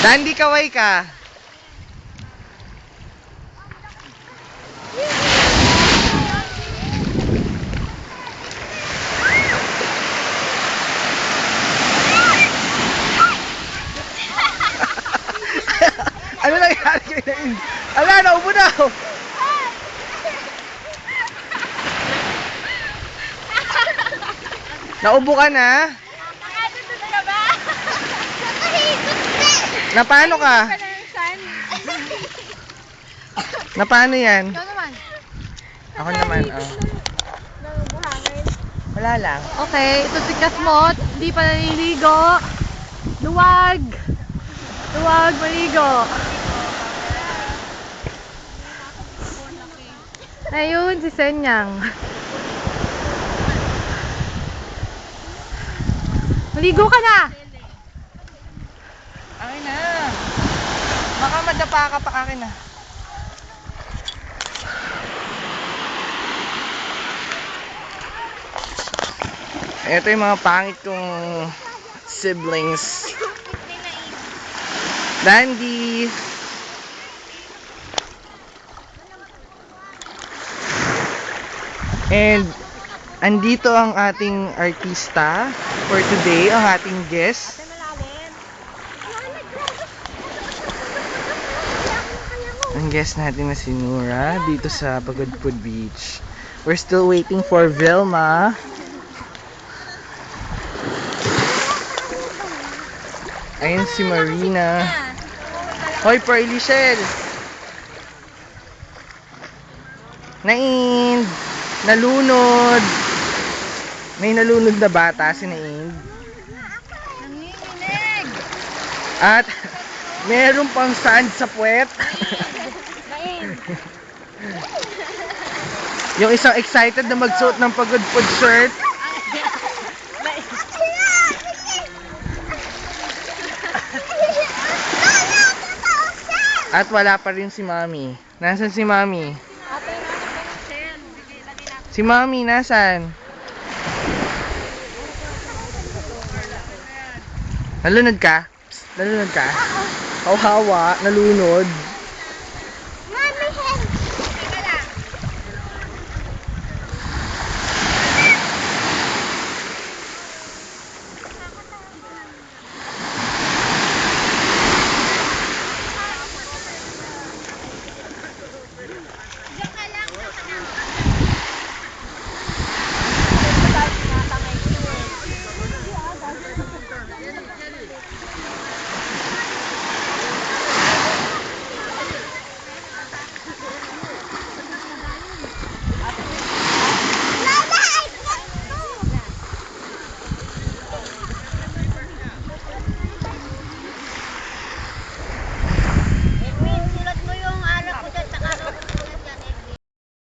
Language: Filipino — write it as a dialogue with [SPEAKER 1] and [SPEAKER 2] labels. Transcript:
[SPEAKER 1] Dandy, kaway ka. Ano nangyari kay Nain? Ala, naubo na ako. Naubo ka na?
[SPEAKER 2] Nakatutod ka ba? Nakahikot ka!
[SPEAKER 1] Na paano ka? Na paano yan?
[SPEAKER 2] Ikaw naman.
[SPEAKER 1] Ako naman, wala lang.
[SPEAKER 2] Okay, ito si Kasmot. Hindi pa naliligo. Luwag! Luwag, maligo. Ayun, si Senyang. Maligo ka na!
[SPEAKER 1] Akin na. Baka madapa ka pa, akin na. Ito yung mga pangit kong siblings. Dandy. And andito ang ating artista for today, ang ating guest. Ang guest natin na si Nura dito sa Pagudpud Beach. We're still waiting for Vilma. Ayun si Marina. Hoy, Pearly Shell! Nain! Nalunod! May nalunod na bata si Nain.
[SPEAKER 2] Nanginginig!
[SPEAKER 1] At meron pang sand sa puwet. Yung isang excited na magsuot ng Pagudpud shirt. At wala pa rin si Mami. Nasaan si Mami? Si Mami, nasaan? Nalunod ka? Psst, nalunod ka? Hawa-hawa, nalunod.